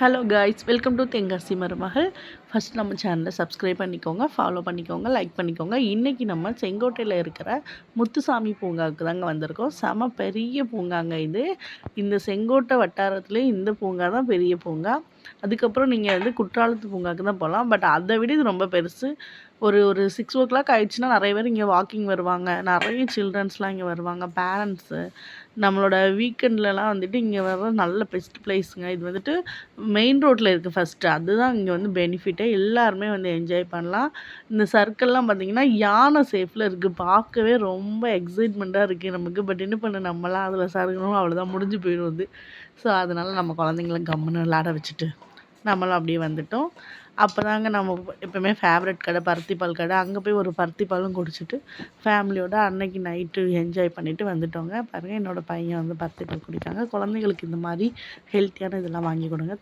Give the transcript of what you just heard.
Hello guys, welcome to Tenkasi மருமகள். First நம்ம சேனலை சப்ஸ்கிரைப் பண்ணிக்கோங்க, ஃபாலோ பண்ணிக்கோங்க, லைக் பண்ணிக்கோங்க. இன்றைக்கி நம்ம செங்கோட்டையில் இருக்கிற முத்துசாமி பூங்காவுக்கு தாங்க வந்திருக்கோம். செம பெரிய பூங்காங்க இது. இந்த செங்கோட்டை வட்டாரத்துலேயே இந்த பூங்கா தான் பெரிய பூங்கா. அதுக்கப்புறம் நீங்கள் வந்து குற்றாலத்து பூங்காவுக்கு தான் போகலாம். பட் அதை விட இது ரொம்ப பெருசு. ஒரு ஒரு 6 o'clock ஆயிடுச்சுன்னா நிறைய பேர் இங்கே வாக்கிங் வருவாங்க. நிறைய சில்ட்ரன்ஸ்லாம் இங்கே வருவாங்க, பேரண்ட்ஸு. நம்மளோட வீக்கெண்ட்லலாம் வந்துட்டு இங்கே வர நல்ல பெஸ்ட் பிளேஸுங்க. இது வந்துட்டு மெயின் ரோட்டில் இருக்குது ஃபஸ்ட்டு. அதுதான் இங்கே வந்து பெனிஃபிட்டே. எல்லாருமே வந்து என்ஜாய் பண்ணலாம். இந்த சர்க்கிள்லாம் பார்த்திங்கன்னா யானை சேஃபில் இருக்குது. பார்க்கவே ரொம்ப எக்ஸைட்மெண்ட்டாக இருக்குது நமக்கு. பட் என்ன பண்ண, நம்மலாம் அதில் சருகணும், அவ்வளோதான், முடிஞ்சு போயிடும் அது. ஸோ அதனால் நம்ம குழந்தைங்கள கம்முன்னு விளாட வச்சுட்டு நம்மளும் அப்படியே வந்துட்டோம். அப்போ தாங்க நம்ம எப்போவுமே ஃபேவரட் கடை பருத்திப்பால் கடை. அங்கே போய் ஒரு பருத்திப்பாலும் குடிச்சிட்டு ஃபேமிலியோட அன்னைக்கு நைட்டு என்ஜாய் பண்ணிவிட்டு வந்துட்டோங்க. பாருங்கள், என்னோடய பையன் வந்து பருத்திப்பால் குடிக்காங்க. குழந்தைங்களுக்கு இந்த மாதிரி ஹெல்த்தியான இதெல்லாம் வாங்கி கொடுங்க.